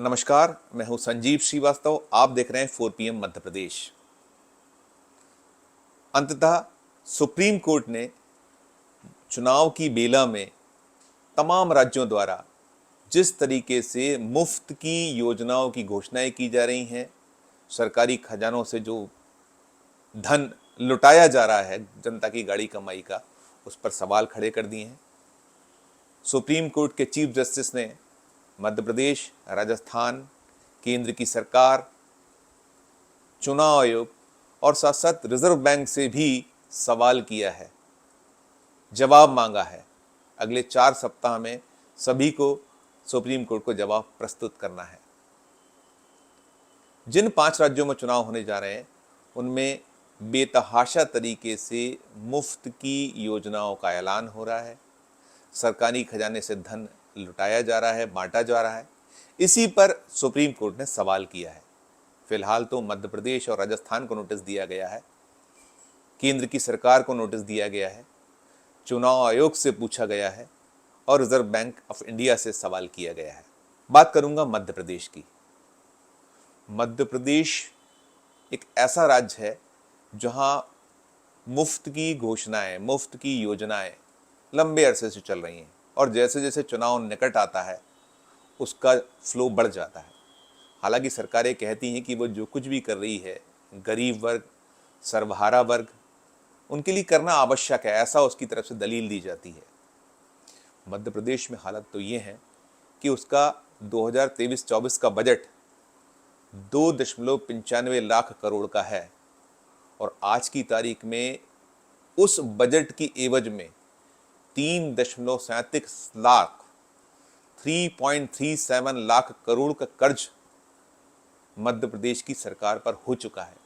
नमस्कार, मैं हूं संजीव श्रीवास्तव। आप देख रहे हैं 4 PM मध्य प्रदेश। अंततः सुप्रीम कोर्ट ने चुनाव की बेला में तमाम राज्यों द्वारा जिस तरीके से मुफ्त की योजनाओं की घोषणाएं की जा रही हैं, सरकारी खजानों से जो धन लुटाया जा रहा है जनता की गाड़ी कमाई का, उस पर सवाल खड़े कर दिए हैं। सुप्रीम कोर्ट के चीफ जस्टिस ने मध्य प्रदेश, राजस्थान, केंद्र की सरकार, चुनाव आयोग और साथ साथ रिजर्व बैंक से भी सवाल किया है, जवाब मांगा है। अगले 4 सप्ताह में सभी को सुप्रीम कोर्ट को जवाब प्रस्तुत करना है। जिन 5 राज्यों में चुनाव होने जा रहे हैं, उनमें बेतहाशा तरीके से मुफ्त की योजनाओं का ऐलान हो रहा है, सरकारी खजाने से धन लुटाया जा रहा है, बांटा जा रहा है। इसी पर सुप्रीम कोर्ट ने सवाल किया है। फिलहाल तो मध्य प्रदेश और राजस्थान को नोटिस दिया गया है, केंद्र की सरकार को नोटिस दिया गया है, चुनाव आयोग से पूछा गया है और रिजर्व बैंक ऑफ इंडिया से सवाल किया गया है। बात करूंगा मध्य प्रदेश की। मध्य प्रदेश एक ऐसा राज्य है जहां मुफ्त की घोषणाएं, मुफ्त की योजनाएं लंबे अरसे से चल रही हैं और जैसे जैसे चुनाव निकट आता है उसका फ्लो बढ़ जाता है। हालांकि सरकारें कहती हैं कि वो जो कुछ भी कर रही है, गरीब वर्ग, सर्वहारा वर्ग, उनके लिए करना आवश्यक है, ऐसा उसकी तरफ से दलील दी जाती है। मध्य प्रदेश में हालत तो ये है कि उसका 2023-24 का बजट 2.95 लाख करोड़ का है और आज की तारीख में उस बजट की एवज में 3.37 लाख 3.37 लाख करोड़ का कर्ज मध्य प्रदेश की सरकार पर हो चुका है।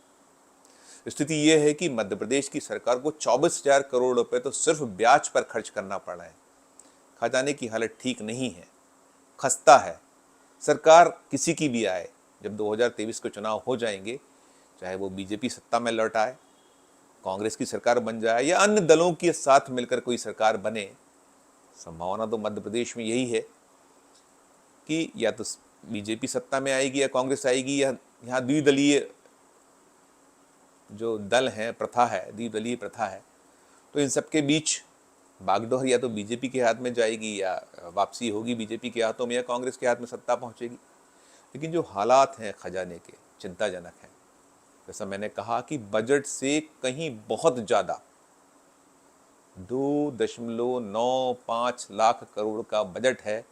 स्थिति यह है कि मध्य प्रदेश की सरकार को 24,000 करोड़ रुपए तो सिर्फ ब्याज पर खर्च करना पड़ रहा है। खजाने की हालत ठीक नहीं है, खस्ता है। सरकार किसी की भी आए, जब 2023 के चुनाव हो जाएंगे, चाहे वो बीजेपी सत्ता में लौट आए, कांग्रेस की सरकार बन जाए या अन्य दलों के साथ मिलकर कोई सरकार बने, संभावना तो मध्य प्रदेश में यही है कि या तो बीजेपी सत्ता में आएगी या कांग्रेस आएगी, या यहाँ द्विदलीय जो दल है, प्रथा है, द्विदलीय प्रथा है। तो इन सबके बीच बागडोर या तो बीजेपी के हाथ में जाएगी या वापसी होगी बीजेपी के हाथों में, या कांग्रेस के हाथ में सत्ता पहुंचेगी। लेकिन जो हालात हैं खजाने के, चिंताजनक हैं। जैसा मैंने कहा कि बजट से कहीं बहुत ज़्यादा 2.95 लाख करोड़ का बजट है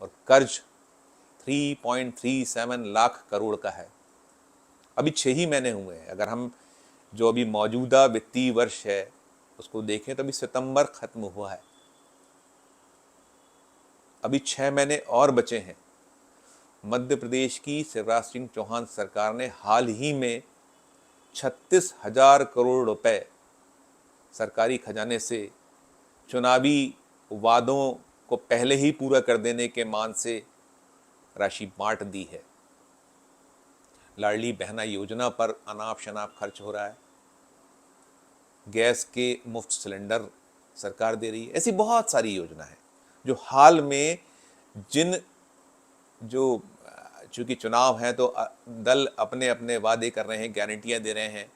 और कर्ज 3.37 लाख करोड़ का है। अभी 6 ही महीने हुए हैं। अगर हम जो अभी मौजूदा वित्तीय वर्ष है उसको देखें तो अभी सितंबर खत्म हुआ है, अभी 6 महीने और बचे हैं। मध्य प्रदेश की शिवराज सिंह चौहान सरकार ने हाल ही में 36,000 करोड़ रुपए सरकारी खजाने से चुनावी वादों को पहले ही पूरा कर देने के मान से राशि बांट दी है। लाडली बहना योजना पर अनाप शनाप खर्च हो रहा है। गैस के मुफ्त सिलेंडर सरकार दे रही है। ऐसी बहुत सारी योजना है जो हाल में जो चूंकि चुनाव है तो दल अपने अपने वादे कर रहे हैं, गारंटियां दे रहे हैं।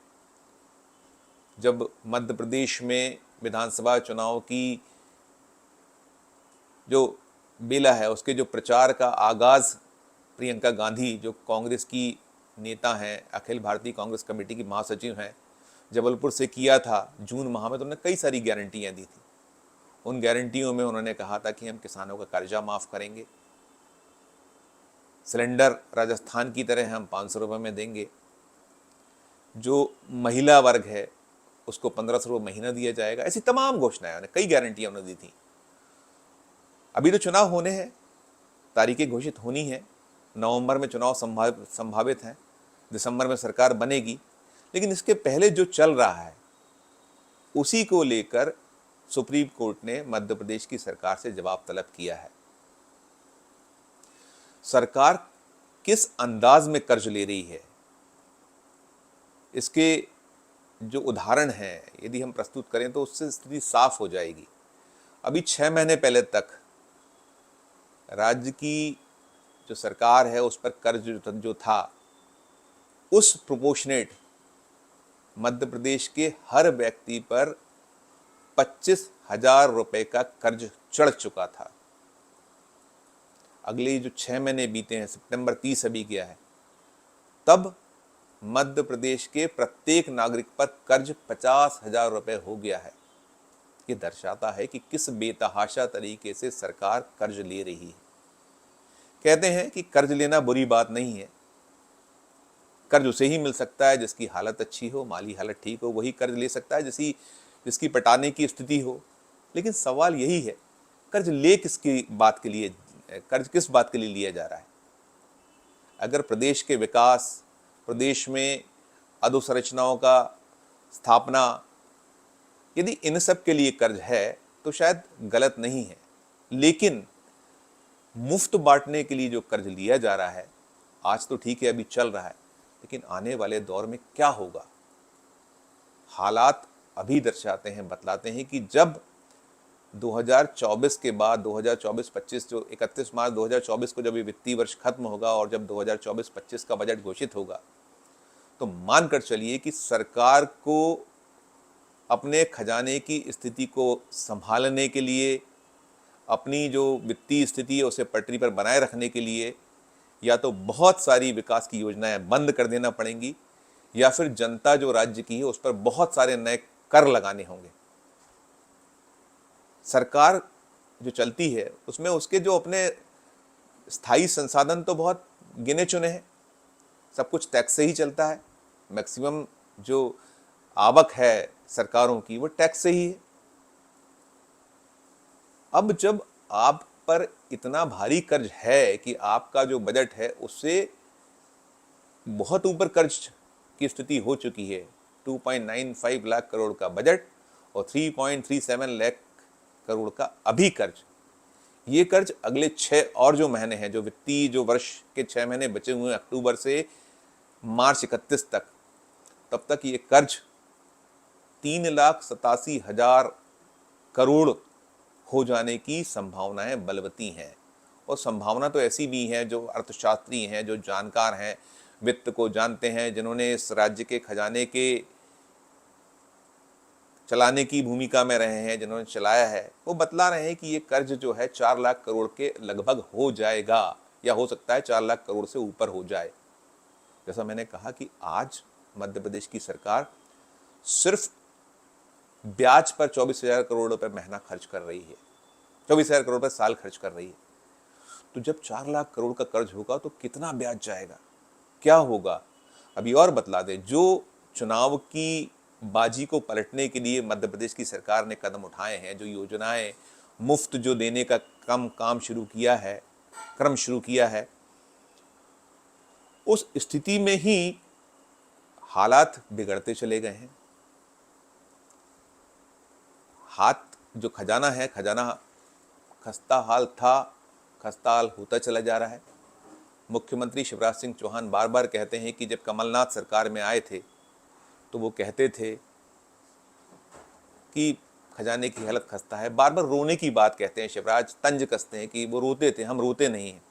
जब मध्य प्रदेश में विधानसभा चुनाव की जो बेला है, उसके जो प्रचार का आगाज़ प्रियंका गांधी, जो कांग्रेस की नेता हैं, अखिल भारतीय कांग्रेस कमेटी की महासचिव हैं, जबलपुर से किया था जून माह में, तो उन्होंने कई सारी गारंटियां दी थी। उन गारंटियों में उन्होंने कहा था कि हम किसानों का कर्जा माफ़ करेंगे, सिलेंडर राजस्थान की तरह हम 500 रुपये में देंगे, जो महिला वर्ग है उसको 1,500 रुपये महीना दिया जाएगा। ऐसी तमाम घोषणाएं, उन्होंने कई गारंटियां उन्होंने दी थी। अभी तो चुनाव होने हैं, तारीखें घोषित होनी है। नवंबर में चुनाव संभावित हैं, दिसंबर में सरकार बनेगी। लेकिन इसके पहले जो चल रहा है उसी को लेकर सुप्रीम कोर्ट ने मध्य प्रदेश की सरकार से जवाब तलब किया है। सरकार किस अंदाज में कर्ज ले रही है, इसके जो उदाहरण हैं यदि हम प्रस्तुत करें तो उससे स्थिति साफ हो जाएगी। अभी 6 महीने पहले तक राज्य की जो सरकार है उस पर कर्ज जो था, उस प्रोपोर्शनेट मध्य प्रदेश के हर व्यक्ति पर 25,000 रुपए का कर्ज चढ़ चुका था। अगले जो 6 महीने बीते हैं, सितंबर 30 अभी गया है, तब मध्य प्रदेश के प्रत्येक नागरिक पर कर्ज 50,000 रुपए हो गया है। ये दर्शाता है कि किस बेतहाशा तरीके से सरकार कर्ज ले रही है। कहते हैं कि कर्ज लेना बुरी बात नहीं है, कर्ज उसे ही मिल सकता है जिसकी हालत अच्छी हो, माली हालत ठीक हो, वही कर्ज ले सकता है जिसकी पटाने की स्थिति हो। लेकिन सवाल यही है, कर्ज ले किसकी बात के लिए, कर्ज किस बात के लिए लिया जा रहा है? अगर प्रदेश के विकास, प्रदेश में अधोसंरचनाओं का स्थापना, यदि इन सब के लिए कर्ज है तो शायद गलत नहीं है। लेकिन मुफ्त बांटने के लिए जो कर्ज लिया जा रहा है, आज तो ठीक है अभी चल रहा है, लेकिन आने वाले दौर में क्या होगा? हालात अभी दर्शाते हैं, बतलाते हैं कि जब 2024 के बाद 2024-25 जो 31 मार्च 2024 को जब ये वित्तीय वर्ष खत्म होगा और जब 2024-25 का बजट घोषित होगा, तो मानकर चलिए कि सरकार को अपने खजाने की स्थिति को संभालने के लिए, अपनी जो वित्तीय स्थिति है उसे पटरी पर बनाए रखने के लिए या तो बहुत सारी विकास की योजनाएं बंद कर देना पड़ेंगी, या फिर जनता जो राज्य की है उस पर बहुत सारे नए कर लगाने होंगे। सरकार जो चलती है उसमें उसके जो अपने स्थायी संसाधन तो बहुत गिने चुने हैं, सब कुछ टैक्स से ही चलता है। मैक्सिमम जो आवक है सरकारों की वो टैक्स से ही है। अब जब आप पर इतना भारी कर्ज है कि आपका जो बजट है उससे बहुत ऊपर कर्ज की स्थिति हो चुकी है, 2.95 लाख करोड़ का बजट और 3.37 लाख करोड़ का अभी कर्ज। ये कर्ज अगले 6 और जो महीने हैं, जो वित्तीय जो वर्ष के 6 महीने बचे हुए हैं, अक्टूबर से मार्च 31 तक, तब तक ये कर्ज 3,87,000 करोड़ हो जाने की संभावनाएं बलवती हैं। और संभावना तो ऐसी भी है, जो अर्थशास्त्री हैं, जो जानकार हैं, वित्त को जानते हैं, जिन्होंने इस राज्य के खजाने के चलाने की भूमिका में रहे हैं, जिन्होंने चलाया है, वो बतला रहे हैं कि ये कर्ज जो है 4 लाख करोड़ के लगभग हो जाएगा, या हो सकता है 4 लाख करोड़ से ऊपर हो जाए। जैसा मैंने कहा कि आज मध्य प्रदेश की सरकार सिर्फ ब्याज पर 24,000 करोड़ रुपए महीना खर्च कर रही है, 24,000 करोड़ रुपए साल खर्च कर रही है। तो जब 4 लाख करोड़ का कर्ज होगा तो कितना ब्याज जाएगा, क्या होगा? अभी और बतला दें, जो चुनाव की बाजी को पलटने के लिए मध्य प्रदेश की सरकार ने कदम उठाए हैं, जो योजनाएं मुफ्त जो देने का काम शुरू किया है, क्रम शुरू किया है, उस स्थिति में ही हालात बिगड़ते चले गए हैं। हाथ जो खजाना है, खजाना खस्ता हाल था, खस्ता हाल होता चला जा रहा है। मुख्यमंत्री शिवराज सिंह चौहान बार बार कहते हैं कि जब कमलनाथ सरकार में आए थे तो वो कहते थे कि खजाने की हालत खस्ता है, बार बार रोने की बात कहते हैं। शिवराज तंज कसते हैं कि वो रोते थे, हम रोते नहीं हैं,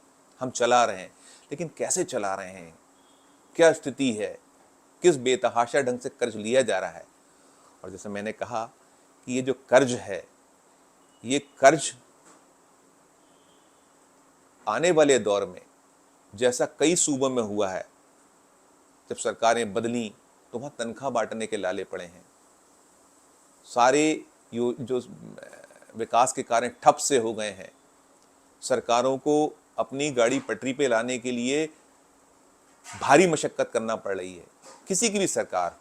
हम चला रहे हैं। लेकिन कैसे चला रहे हैं, क्या स्थिति है, किस बेतहाशा ढंग से कर्ज लिया जा रहा है? और जैसे मैंने कहा कि ये जो कर्ज है, ये कर्ज आने वाले दौर में, जैसा कई सूबों में हुआ है, जब सरकारें बदली तो वहाँ तनख्वाह बांटने के लाले पड़े हैं, सारे जो विकास के कार्य ठप से हो गए हैं। सरकारों को अपनी गाड़ी पटरी पे लाने के लिए भारी मशक्कत करना पड़ रही है। किसी की भी सरकार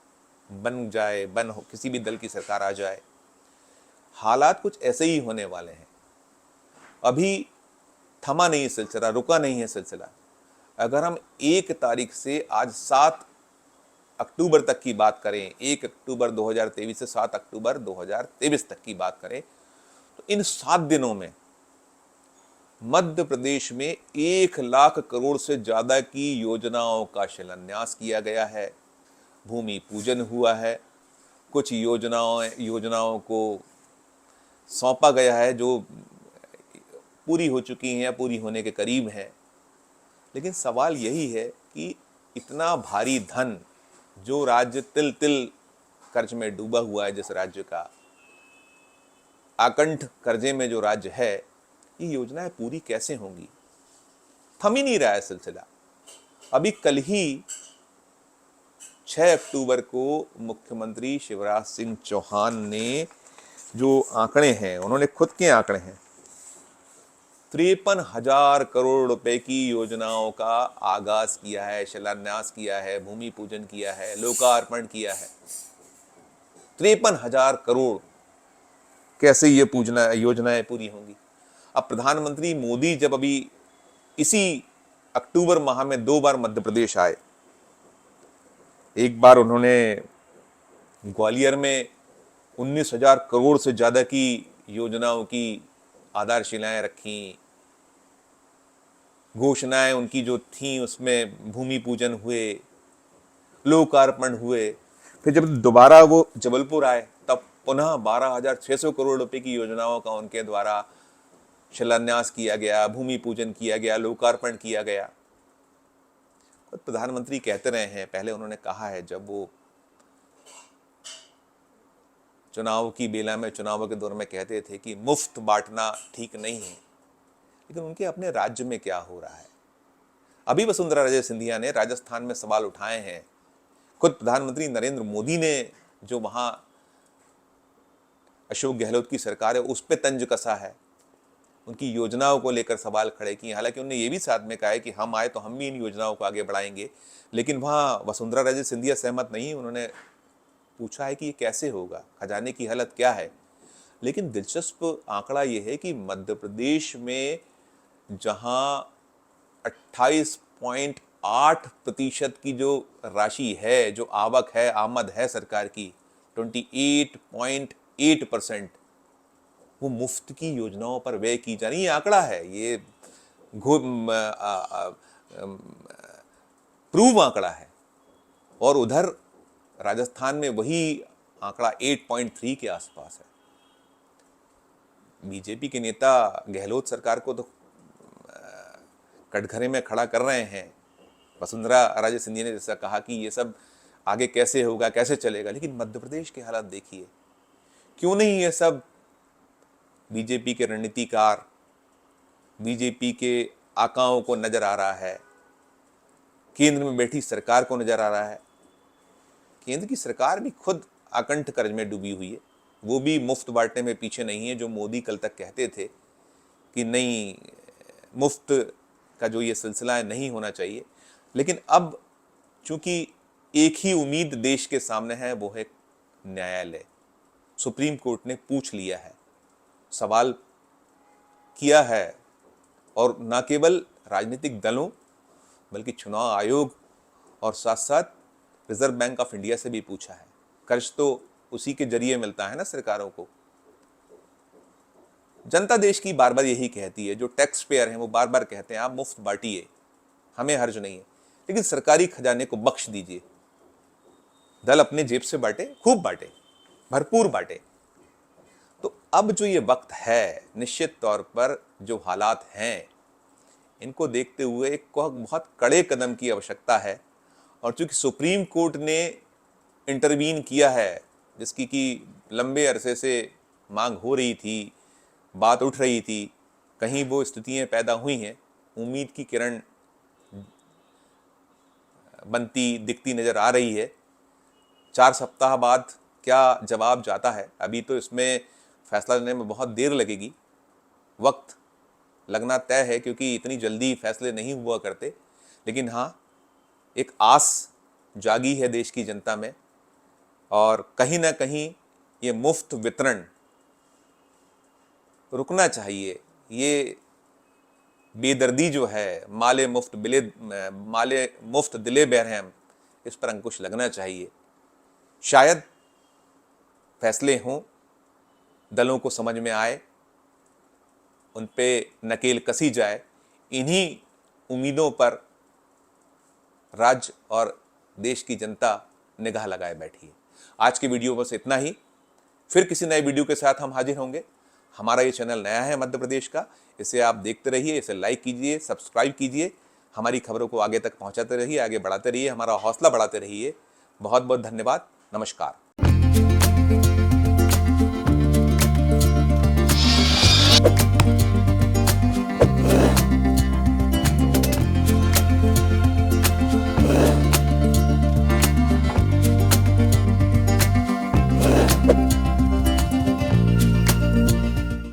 बन जाए, किसी भी दल की सरकार आ जाए, हालात कुछ ऐसे ही होने वाले हैं। अभी थमा नहीं है सिलसिला, रुका नहीं है सिलसिला। अगर हम 1 तारीख से आज 7 अक्टूबर तक की बात करें, 1 अक्टूबर 2023 से 7 अक्टूबर 2023 तक की बात करें, तो इन 7 दिनों में मध्य प्रदेश में 1 लाख करोड़ से ज़्यादा की योजनाओं का शिलान्यास किया गया है, भूमि पूजन हुआ है, कुछ योजनाओं को सौंपा गया है जो पूरी हो चुकी हैं या पूरी होने के करीब हैं। लेकिन सवाल यही है कि इतना भारी धन जो राज्य तिल तिल कर्ज में डूबा हुआ है, जिस राज्य का आकंठ कर्जे में जो राज्य है, ये योजनाएं पूरी कैसे होंगी? थम ही नहीं रहा है सिलसिला। अभी कल ही 6 अक्टूबर को मुख्यमंत्री शिवराज सिंह चौहान ने जो आंकड़े हैं, उन्होंने खुद के आंकड़े हैं, 53,000 करोड़ रुपए की योजनाओं का आगाज किया है, शिलान्यास किया है, भूमि पूजन किया है, लोकार्पण किया है। 53,000 करोड़ कैसे ये योजनाएं पूरी होंगी? अब प्रधानमंत्री मोदी जब अभी इसी अक्टूबर माह में 2 बार मध्य प्रदेश आए, एक बार उन्होंने ग्वालियर में 19,000 करोड़ से ज्यादा की योजनाओं की आधारशिलाएं रखी, घोषणाएं उनकी जो थी उसमें भूमि पूजन हुए, लोकार्पण हुए। फिर जब दोबारा वो जबलपुर आए तब पुनः 12,600 करोड़ रुपए की योजनाओं का उनके द्वारा शिलान्यास किया गया, भूमि पूजन किया गया, लोकार्पण किया गया। प्रधानमंत्री कहते रहे हैं, पहले उन्होंने कहा है जब वो चुनाव की बेला में, चुनावों के दौर में कहते थे कि मुफ्त बांटना ठीक नहीं है, लेकिन उनके अपने राज्य में क्या हो रहा है? अभी वसुंधरा राजे सिंधिया ने राजस्थान में सवाल उठाए हैं, खुद प्रधानमंत्री नरेंद्र मोदी ने जो वहां अशोक गहलोत की सरकार है उस पर तंज कसा है, उनकी योजनाओं को लेकर सवाल खड़े किए। हालांकि उन्होंने ये भी साथ में कहा है कि हम आए तो हम भी इन योजनाओं को आगे बढ़ाएंगे, लेकिन वहां वसुंधरा राजे सिंधिया सहमत नहीं। उन्होंने पूछा है कि ये कैसे होगा, खजाने की हालत क्या है। लेकिन दिलचस्प आंकड़ा ये है कि मध्य प्रदेश में जहां 28.8% की जो राशि है, जो आवक है, आमद है सरकार की, 28.8%, वो मुफ्त की योजनाओं पर व्यय की जा रही है। आंकड़ा है ये, प्रूव आंकड़ा है। और उधर राजस्थान में वही आंकड़ा 8.3 के आसपास है। बीजेपी के नेता गहलोत सरकार को तो कटघरे में खड़ा कर रहे हैं। वसुंधरा राजे सिंधिया ने जैसा कहा कि ये सब आगे कैसे होगा, कैसे चलेगा, लेकिन मध्य प्रदेश के हालात देखिए। क्यों नहीं ये सब बीजेपी के रणनीतिकार, बीजेपी के आकाओं को नजर आ रहा है, केंद्र में बैठी सरकार को नजर आ रहा है। केंद्र की सरकार भी खुद आकंठ कर्ज में डूबी हुई है, वो भी मुफ्त बांटने में पीछे नहीं है। जो मोदी कल तक कहते थे कि नहीं, मुफ्त का जो ये सिलसिला है नहीं होना चाहिए, लेकिन अब चूंकि एक ही उम्मीद देश के सामने है, वो है न्यायालय। सुप्रीम कोर्ट ने पूछ लिया है, सवाल किया है, और न केवल राजनीतिक दलों बल्कि चुनाव आयोग और साथ साथ रिजर्व बैंक ऑफ इंडिया से भी पूछा है। कर्ज तो उसी के जरिए मिलता है ना सरकारों को। जनता देश की बार बार यही कहती है, जो टैक्स पेयर हैं वो बार बार कहते हैं आप मुफ्त बांटिए, हमें हर्ज नहीं है, लेकिन सरकारी खजाने को बख्श दीजिए। दल अपने जेब से बांटे, खूब बांटे, भरपूर बांटे। तो अब जो ये वक्त है, निश्चित तौर पर जो हालात हैं, इनको देखते हुए एक बहुत कड़े कदम की आवश्यकता है। और चूंकि सुप्रीम कोर्ट ने इंटरवीन किया है, जिसकी कि लंबे अरसे से मांग हो रही थी, बात उठ रही थी, कहीं वो स्थितियां पैदा हुई हैं, उम्मीद की किरण बनती दिखती नजर आ रही है। 4 सप्ताह बाद क्या जवाब जाता है, अभी तो इसमें फैसला लेने में बहुत देर लगेगी, वक्त लगना तय है, क्योंकि इतनी जल्दी फैसले नहीं हुआ करते। लेकिन हाँ, एक आस जागी है देश की जनता में, और कहीं ना कहीं ये मुफ्त वितरण रुकना चाहिए। ये बेदर्दी जो है, माले मुफ्त दिले बेरहम, इस पर अंकुश लगना चाहिए। शायद फैसले हों, दलों को समझ में आए, उन पे नकेल कसी जाए। इन्हीं उम्मीदों पर राज्य और देश की जनता निगाह लगाए बैठी है। आज की वीडियो बस इतना ही, फिर किसी नए वीडियो के साथ हम हाजिर होंगे। हमारा ये चैनल नया है मध्य प्रदेश का, इसे आप देखते रहिए, इसे लाइक कीजिए, सब्सक्राइब कीजिए, हमारी खबरों को आगे तक पहुंचाते रहिए, आगे बढ़ाते रहिए, हमारा हौसला बढ़ाते रहिए। बहुत बहुत धन्यवाद। नमस्कार।